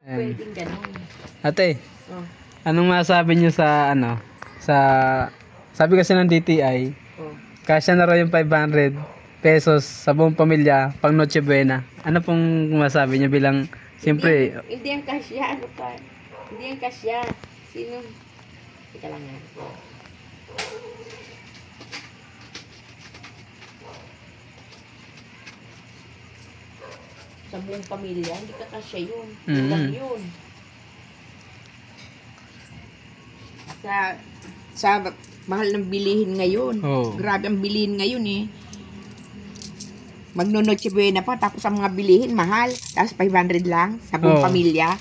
Ayan. Pwedeng ganun. Ate, Oh, anong masabi niyo sa sa sabi kasi ng DTI, oh. kasya na raw yung 500 pesos sa buong pamilya pang Noche Buena. Ano pong masabi niyo bilang siyempre Hindi ang kasya. Ano pa? Hindi ang kasya. Sino? Teka lang nga. Sa buong pamilya, hindi ka kasya yun. Kulang yun. Sa mahal ng bilihin ngayon. Oo. Grabe ang bilihin ngayon eh. Magno-Noche Buena pa, tapos ang mga bilihin, mahal. Tapos 500 lang sa buong Oo. pamilya.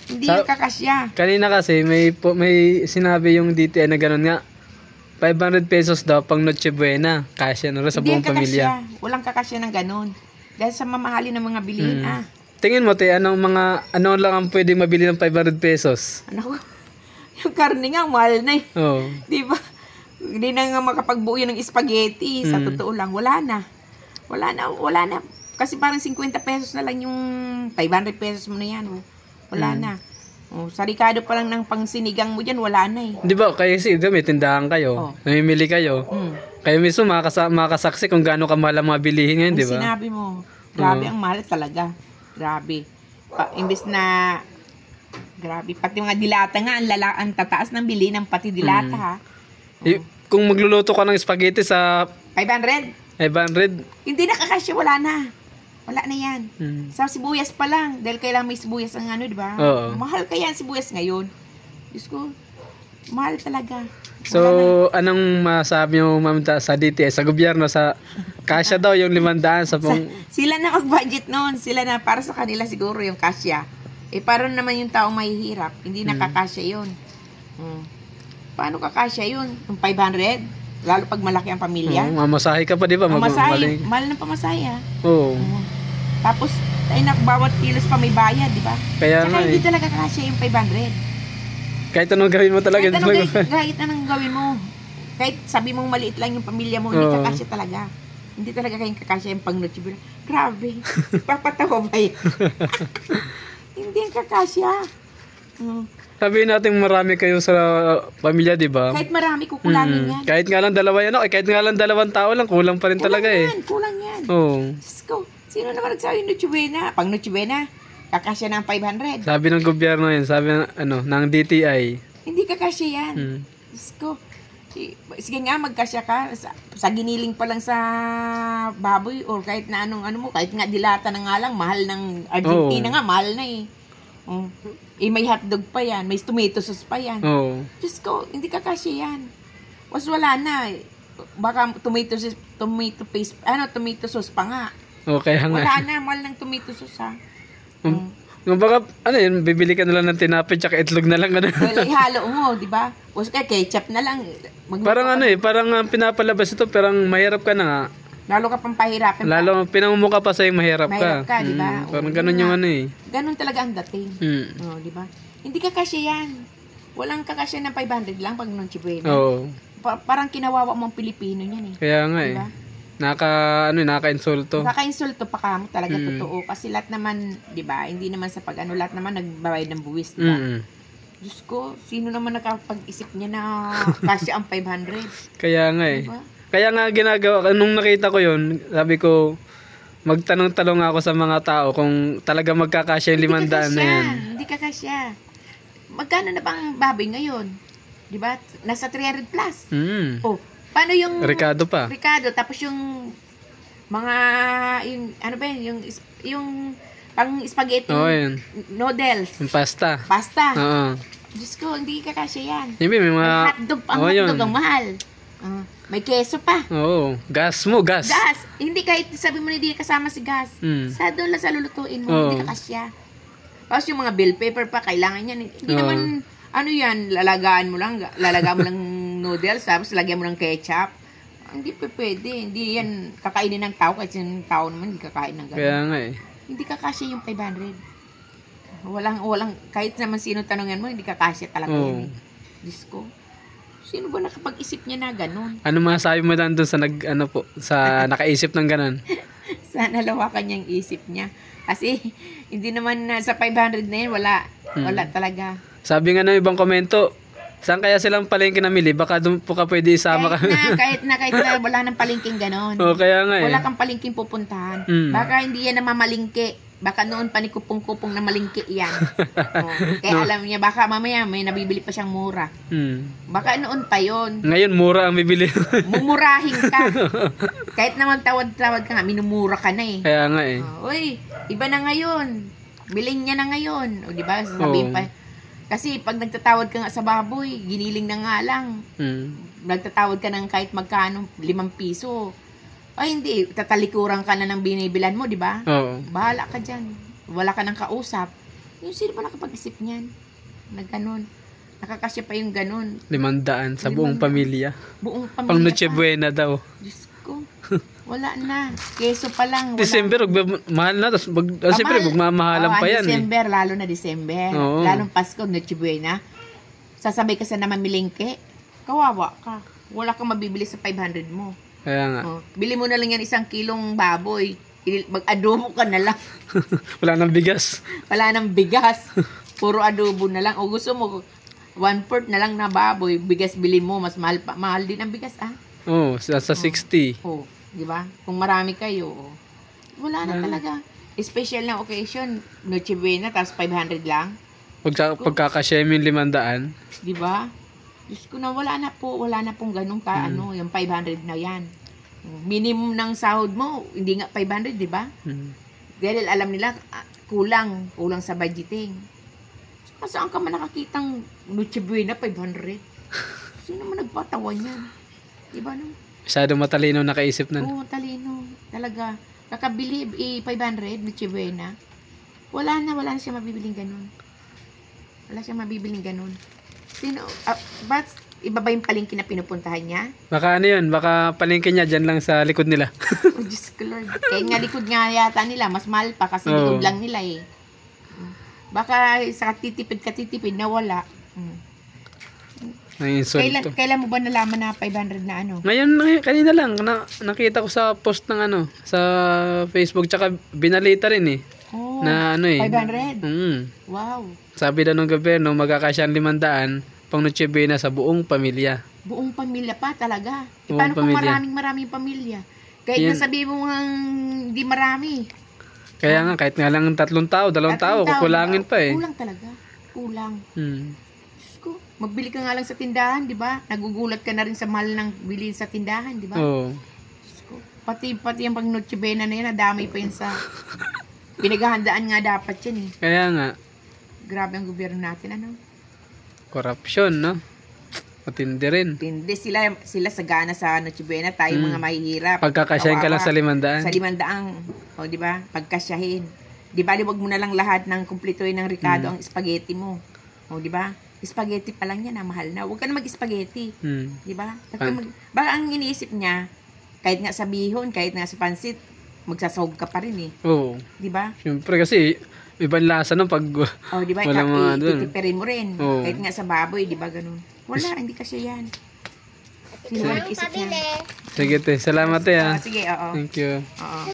Hindi Sa- yung kakasya. kanina kasi may sinabi yung DTI na gano'n nga 500 pesos daw pang Noche Buena. Kasya na raw sa Hindi buong yung kakasya. pamilya. Walang kakasya ng ganun. Dahil sa mamahalin ng mga bilihin, Tingin mo te, ano lang ang pwedeng mabili ng 500 pesos? Ano ko? Yung karne nga, mahal na eh. Oo. Di ba? Hindi na nga makapagbuo yun ng spaghetti. Sa totoo lang, wala na. Wala na. Kasi parang 50 pesos na lang yung 500 pesos mo na yan. Oh. Wala na. Oh, sa Ricardo pa lang ng pangsinigang mo dyan, wala na eh. Di ba, kayo kasi may tindahan kayo, Oh. namimili kayo. Mm. Kayo mismo makakasaksi kung gaano kamahal ang mga bilihin ngayon, Ang di ba? sinabi mo, grabe Oo. ang mahal talaga. Grabe. Imbes na, grabe, pati mga dilata nga, ang tataas ng bili ng pati dilata ha. Kung magluluto ka ng spaghetti sa 500, 500, hindi nakakasya, wala na. Wala na yan. mm, Sa sibuyas pa lang, dahil kailangan may sibuyas ang di ba? Oo. Mahal kaya ang sibuyas ngayon. Diyos ko, mahal talaga. so anong masabi mo ma'am sa DTI, sa gobyerno, sa kasya daw yung 500 sa pong... Sila na mag-budget noon. Sila na, para sa kanila siguro yung kasya. Eh, para naman yung taong mahihirap, hindi nakakasya yun. Paano kakasya yun? Yung 500? Lalo pag malaki ang pamilya. mamasahe ka pa, di ba? Pamasahe, mahal ng pamasahe ah. Oo. Tapos, ay bawat kilos pa may bayad, di ba? Kaya Tsaka nga hindi eh. talaga kakasya yung 500. Kahit anong gawin mo talaga. Kahit anong gawin mo. Kahit sabi mong maliit lang yung pamilya mo, hindi Oo. kakasya talaga. Hindi talaga kayong kakasya yung pang-Noche Buena. Grabe. Papatawa ba yun? Hindi yung kakasya. Sabihin natin marami kayo sa pamilya, di ba? Kahit marami kukulangin yan. Kahit nga lang dalawa yan, kahit nga lang 2 tao lang, kulang pa rin talaga eh. Kulang yan. Oo. Diyos ko, sino naman nagsabi Noche Buena? Pang Noche Buena, kakasya ng 500. Sabi ng gobyerno yan, sabi ng DTI. Hindi kakasya yan. Diyos ko. Sige nga, magkasya ka. Sa giniling pa lang sa baboy or kahit na anong mo, kahit nga dilata na nga lang, mahal ng Argentina nga, mahal na eh. May hotdog pa yan, may tomato sauce pa yan. Oo. Diyos ko, hindi kakasya yan. Was wala na. Baka tomato paste, tomato sauce pa nga. Okay nga. Wala na, mahal ng tomato sauce ha. Baka, bibili ka na lang ng tinapay tsaka itlog na lang. Well, ihalo mo, di ba? O kaya ketchup na lang. Parang parang pinapalabas ito, parang mahirap ka na nga. Lalo ka pang pahirapan. Lalo, pinamumuka pa sa'yo mahirap ka. Mahirap ka, di ba? Parang ganun yung Ganun talaga ang dating. Di ba? Hindi kakasya yan. Walang kakasya ng 500 lang pag Noche Buena. Oo. Parang kinawawa mong Pilipino yan eh. Kaya nga Diba? Nakaka-insulto. Nakaka-insulto pa ka mo talaga totoo. Kasi lahat naman, di ba? Hindi naman sa lahat naman nagbabayad ng buwis, di ba? Diyos ko, sino naman nakapag-isip niya na kasya ang 500? Kaya nga eh. Diba? Kaya nga ginagawa, nung nakita ko yun, sabi ko, magtanong-talong ako sa mga tao kung talaga magkakasya yung 500 na yan. Hindi kakasya. Magkano na bang baboy ngayon? Di ba? Nasa 300 plus. Oh, paano yung... Ricardo pa. Ricardo, tapos yung mga, yung pang spaghetti Yun. noodles. Yung pasta. Pasta. Oo. Diyos ko, hindi kakasya yan. Yung may mga... May hotdog, ang hotdog ang mahal. May keso pa. Oo. Gas. Gas. Hindi kahit sabi mo na hindi kasama si gas. Sa doon lang sa lulutuin mo, hindi kakasya. Tapos yung mga bill paper pa, kailangan yan. Hindi naman, yan, lalagaan mo lang noodles, tapos lagyan mo ng ketchup. Hindi pa pwede. Hindi yan kakainin ng tao, kasi yung tao naman hindi kakain ng gano'n. Kaya nga eh. Hindi kakasya yung 500. Walang, kahit naman sino tanongan mo, hindi kakasya talaga yan eh. Diyos ko. Sino ba nakapag-isip niya na gano'n? Ano masasabi mo lang doon sa sa nakaisip ng ganun? Sana lawakan niyang isip niya. Kasi, hindi naman sa 500 na yun, wala. Wala talaga. Sabi nga ng ibang komento, saan kaya silang palengke namili? Baka doon po ka pwede isama ka. Kahit na wala nang palengking ganon. Oo, kaya nga eh. Wala kang palengking pupuntahan. Baka hindi yan namamalingke. Baka noon pa ni kupong-kupong na malingki yan. Kaya alam niya, baka mamaya may nabibili pa siyang mura. Baka noon pa yon. Ngayon, mura ang bibili. Mumurahin ka. Kahit naman tawad-tawad ka nga, minumura ka na eh. Kaya nga eh. Uy, iba na ngayon. Bilhin niya na ngayon. O diba, sasabihin pa. Kasi pag nagtatawad ka nga sa baboy, giniling na nga lang. Nagtatawad ka ng kahit magkano, 5 piso. Ay, hindi. Tatalikuran ka na ng binibilan mo, di ba? Oo. Bahala ka dyan. Wala ka ng kausap. Yung sino ba nakapag-isip niyan? Na ganun. Nakakasya pa yung ganun. 500 sa buong pamilya. Buong pamilya Pang Noche pa. Buena daw. Diyos ko. Wala na. Keso pa lang. Wala. December, mahal na. Tapos, siyempre, magmamahalan pa yan. December, lalo na December. Oo. Lalong Pasko, Noche Buena. Sasabay ka sa namamilingke. Kawawa ka. Wala kang mabibili sa 500 mo. Kaya nga. Bili mo na lang yan 1 kilong baboy. Mag-adobo ka na lang. Wala nang bigas. Wala nang bigas. Puro adobo na lang. O gusto mo, 1/4 na lang na baboy. Bigas bili mo. Mas mahal pa. Mahal din ang bigas, ah. Oo, sa 60. Oh, di ba? Kung marami kayo, wala na talaga. Special na occasion, Noche Buena, tapos 500 lang. Pagkakasya yung 500. Di ba? Diyos ko na, wala na pong ganun ka, yung 500 na yan. Minimum ng sahod mo, hindi nga 500, di ba? Dahil alam nila, kulang sa budgeting. Saan ka man nakakitang Noche Buena 500? Sino man nagpatawan yan? Di ba no? Masyado matalino nakaisip nun. Oo, talino. Talaga. Kakabili 500, Noche Buena. Wala na siya mabibiling ganun. Wala siya mabibiling ganun. Sino, ba't iba ba yung palengke na pinupuntahan niya? Baka ano yun, baka palengke niya dyan lang sa likod nila. Oh, Diyos ko Lord. Kaya nga likod nga yata nila, mas mahal pa kasi likod lang nila eh. Baka sa katitipid na wala. Kailan mo ba nalaman na 500 na ano? Ngayon, kanina lang, nakita ko sa post ng sa Facebook, tsaka binalita rin eh. Oh, na ano eh. 500? Wow. Sabi daw ng gobyerno, magkakasya ang 500 pang Noche Buena sa buong pamilya. Buong pamilya pa talaga. Buong Paano kung pamilya. maraming pamilya? Kahit nasabi mo hindi marami. Kaya nga, kahit nga lang 3 tao, 2 tao, kukulangin pa eh. Kulang talaga. Kulang. Diyos ko, magbili ka nga lang sa tindahan, di ba? Nagugulat ka na rin sa mahal ng bilhin sa tindahan, di ba? Oo. Diyos ko, pati yung pag Noche Buena na yan, nadamay pa yun sa... Pinaghahandaan nga dapat yan eh. Kaya nga. Grabe ang gobyerno natin, ano? Corruption, no? Matindi rin. Hindi sila sagana sa Noche Buena, tayo mga mahihirap. Pagkakasyahin ka lang sa 500. Sa 500, o di ba? Pagkasyahin. Di ba, wag mo na lang lahat ng kumpletuhin ng Ricardo ang spaghetti mo. O di ba? Spaghetti pa lang yan, mahal na. Huwag ka na mag-spaghetti. Di ba? Baka ang iniisip niya, kahit nga sa bihon, kahit nga sa pansit, magsasahog ka pa rin eh. Oo. Di ba? Siyempre kasi, ibang lasa nung pag di ba? wala mga doon. Titipirin mo rin. Oo. Kahit nga sa baboy, di ba ganun? Wala, hindi kasi yan. Sino nag-isip niya? Sige te, salamat te ha. Sige, oo. Thank you. Oo.